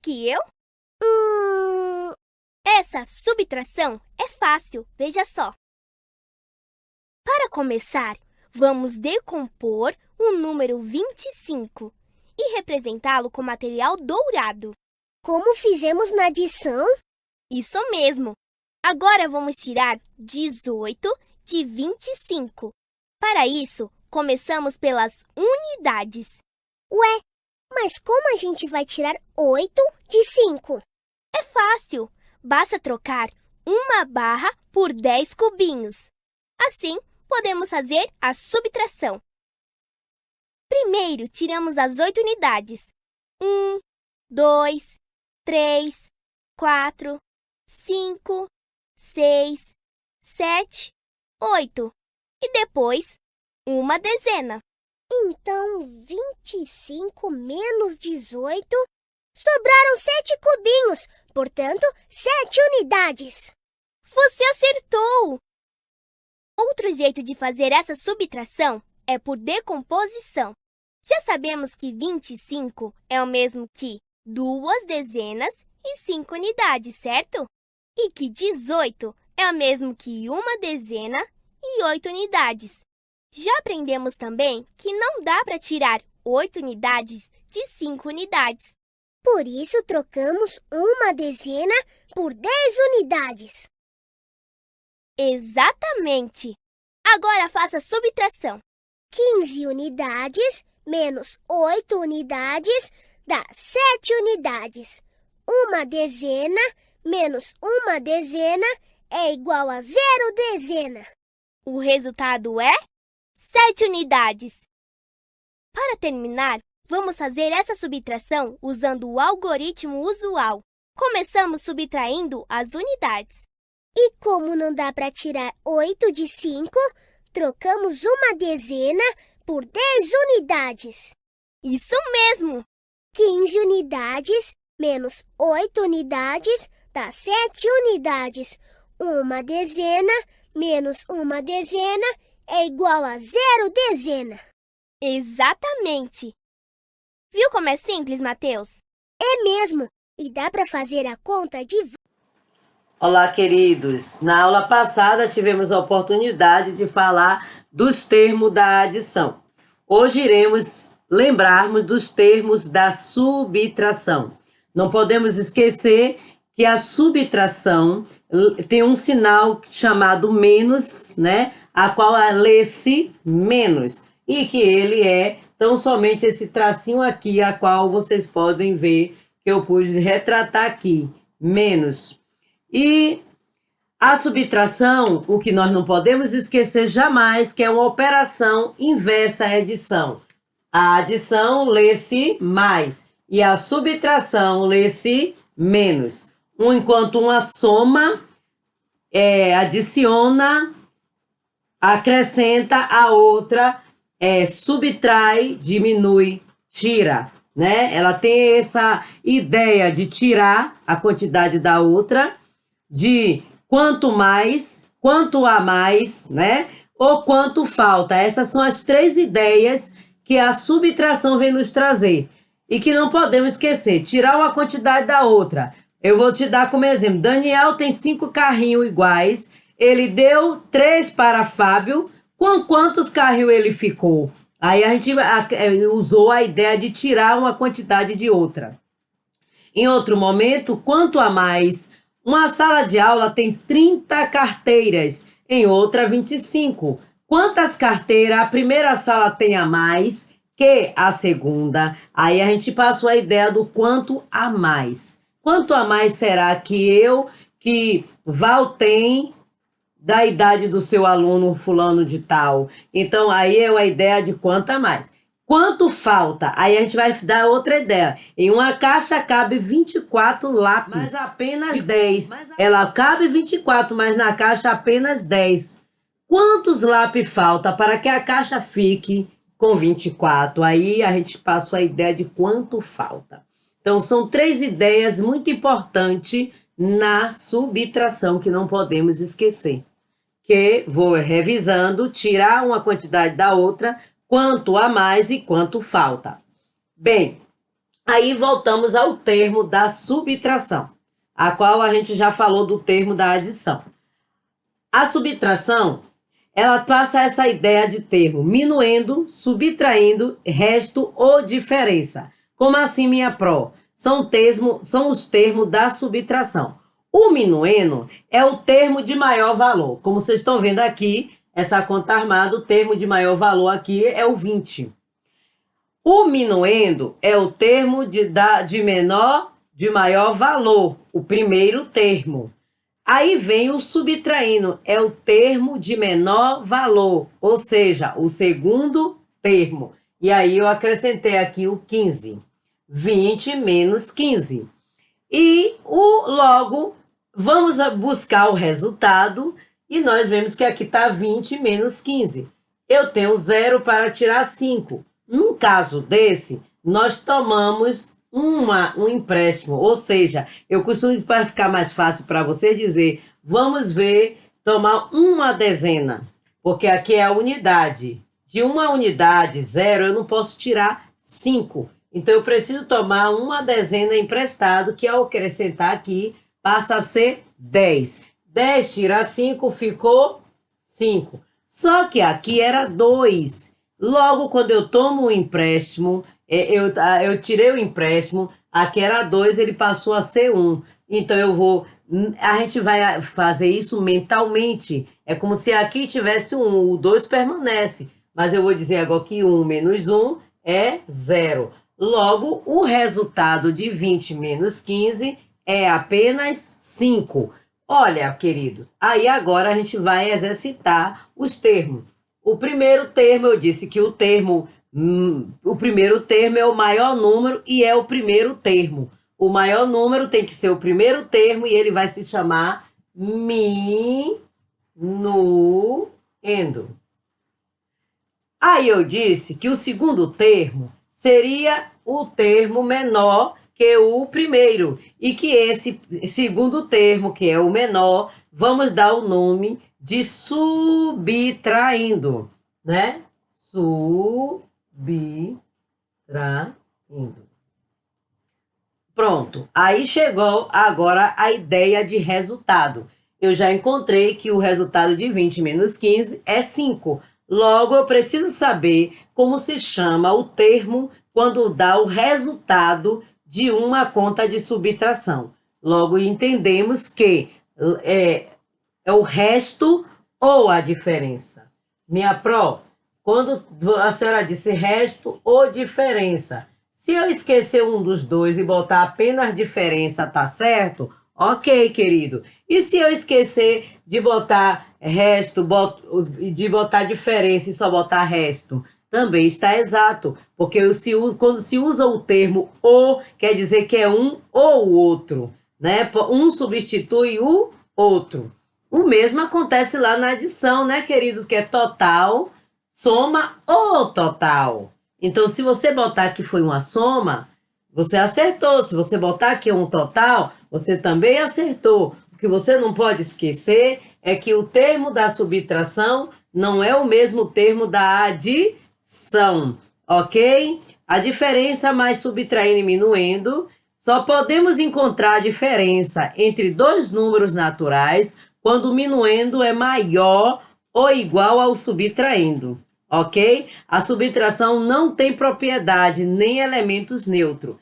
que eu? Hum, Essa subtração é fácil, veja só. Para começar, vamos decompor o número 25 e representá-lo com material dourado. como fizemos na adição? Isso mesmo! Agora vamos tirar 18 de 25. Para isso, começamos pelas unidades. Ué, mas como a gente vai tirar 8 de 5? É fácil! Basta trocar uma barra por 10 cubinhos. Assim, podemos fazer a subtração. Primeiro, tiramos as 8 unidades. 1, 2, 3, 4, 5, 6, 7, 8. E depois, uma dezena. Então, 25 menos 18, sobraram 7 cubinhos, portanto, 7 unidades. Você acertou! Outro jeito de fazer essa subtração é por decomposição. Já sabemos que 25 é o mesmo que 2 dezenas e 5 unidades, certo? E que 18 é o mesmo que uma dezena e 8 unidades. Já aprendemos também que não dá para tirar 8 unidades de 5 unidades. Por isso, trocamos uma dezena por 10 unidades. Exatamente! Agora faça a subtração. 15 unidades menos 8 unidades dá 7 unidades. Uma dezena menos uma dezena é igual a 0 dezena. O resultado é 7 unidades. Para terminar, vamos fazer essa subtração usando o algoritmo usual. Começamos subtraindo as unidades. E como não dá para tirar 8 de 5, trocamos uma dezena por 10 unidades. Isso mesmo! 15 unidades menos 8 unidades dá 7 unidades. Uma dezena menos uma dezena é igual a 0 dezena. Exatamente! Viu como é simples, Mateus? É mesmo, e dá para fazer a conta de... Olá, queridos! Na aula passada tivemos a oportunidade de falar dos termos da adição. Hoje iremos lembrarmos dos termos da subtração. Não podemos esquecer que a subtração tem um sinal chamado menos, né? A qual lê-se menos. E que ele é tão somente esse tracinho aqui, a qual vocês podem ver que eu pude retratar aqui, menos. E a subtração, o que nós não podemos esquecer jamais, que é uma operação inversa à adição. A adição lê-se mais e a subtração lê-se menos. Enquanto uma soma adiciona, acrescenta, a outra subtrai, diminui, tira, né? Ela tem essa ideia de tirar a quantidade da outra, de quanto a mais, né? Ou quanto falta. Essas são as 3 ideias que a subtração vem nos trazer. E que não podemos esquecer, tirar uma quantidade da outra. Eu vou te dar como exemplo. Daniel tem 5 carrinhos iguais. Ele deu 3 para Fábio. Com quantos carrinhos ele ficou? Aí a gente usou a ideia de tirar uma quantidade de outra. Em outro momento, quanto a mais? Uma sala de aula tem 30 carteiras, em outra 25. Quantas carteiras a primeira sala tem a mais que a segunda? Aí a gente passou a ideia do quanto a mais. Quanto a mais será que Val tem da idade do seu aluno fulano de tal? Então aí é a ideia de quanto a mais. Quanto falta? Aí a gente vai dar outra ideia. Em uma caixa cabe 24 lápis. Mas apenas 10. Ela cabe 24, mas na caixa apenas 10. Quantos lápis falta para que a caixa fique com 24? Aí a gente passa a ideia de quanto falta. Então, são 3 ideias muito importantes na subtração que não podemos esquecer. Que vou revisando, tirar uma quantidade da outra, quanto a mais e quanto falta. Bem, Aí voltamos ao termo da subtração, a qual a gente já falou do termo da adição. A subtração, ela passa essa ideia de termo minuendo, subtraindo, resto ou diferença. Como assim, minha pró? São os termos da subtração. O minuendo é o termo de maior valor. Como vocês estão vendo aqui, essa conta armada, o termo de maior valor aqui é o 20. O minuendo é o termo de maior valor, o primeiro termo. Aí vem o subtraindo, é o termo de menor valor, ou seja, o segundo termo. E aí eu acrescentei aqui o 15. 20 menos 15. E logo vamos buscar o resultado e nós vemos que aqui está 20 menos 15. Eu tenho 0 para tirar 5. Num caso desse, nós tomamos um empréstimo, ou seja, eu costumo, para ficar mais fácil para você dizer, vamos ver, tomar uma dezena, porque aqui é a unidade. De uma unidade, 0, eu não posso tirar 5. Então, eu preciso tomar uma dezena emprestado, que ao acrescentar aqui, passa a ser 10. 10 tira 5, ficou 5. Só que aqui era 2. Logo, quando eu tomo o empréstimo, eu tirei o empréstimo, aqui era 2, ele passou a ser 1. Então, a gente vai fazer isso mentalmente. É como se aqui tivesse 1, o 2 permanece. Mas eu vou dizer agora que 1 menos 1 é 0. Logo, o resultado de 20 menos 15 é apenas 5. Olha, queridos, aí agora a gente vai exercitar os termos. O primeiro termo, eu disse que o primeiro termo é o maior número e é o primeiro termo. O maior número tem que ser o primeiro termo e ele vai se chamar minuendo. Aí eu disse que o segundo termo seria o termo menor que o primeiro. E que esse segundo termo, que é o menor, vamos dar o nome de subtraindo, né? Subtraindo. Pronto. Aí chegou agora a ideia de resultado. Eu já encontrei que o resultado de 20 menos 15 é 5. Logo, eu preciso saber como se chama o termo quando dá o resultado de uma conta de subtração. Logo, entendemos que é o resto ou a diferença. Minha pró, quando a senhora disse resto ou diferença, se eu esquecer um dos dois e botar apenas diferença, tá certo? Ok, querido. E se eu esquecer de botar resto, de botar diferença e só botar resto? Também está exato, porque quando se usa o termo ou, quer dizer que é um ou o outro, né? Um substitui o outro. O mesmo acontece lá na adição, né, queridos? Que é total, soma ou total. Então, se você botar que foi uma soma, você acertou. Se você botar que é um total, você também acertou. O que você não pode esquecer é que o termo da subtração não é o mesmo termo da adição, ok? A diferença mais subtraindo e minuendo, só podemos encontrar a diferença entre dois números naturais quando o minuendo é maior ou igual ao subtraindo, ok? A subtração não tem propriedade nem elementos neutros,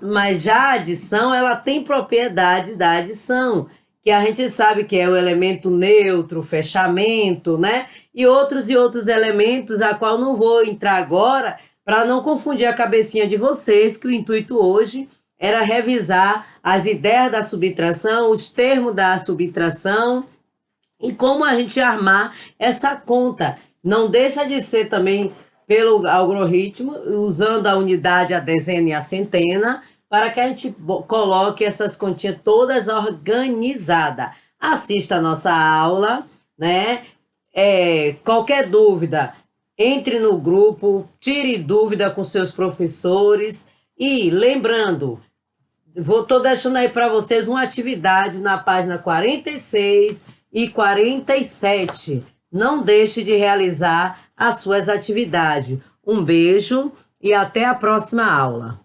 mas já a adição ela tem propriedades da adição, que a gente sabe que é o elemento neutro, fechamento, né? E outros elementos, a qual não vou entrar agora, para não confundir a cabecinha de vocês, que o intuito hoje era revisar as ideias da subtração, os termos da subtração e como a gente armar essa conta. Não deixa de ser também pelo algoritmo, usando a unidade, a dezena e a centena, para que a gente coloque essas continhas todas organizadas. Assista a nossa aula, né? Qualquer dúvida, entre no grupo, tire dúvida com seus professores. E lembrando, estou deixando aí para vocês uma atividade na página 46 e 47. Não deixe de realizar as suas atividades. Um beijo e até a próxima aula.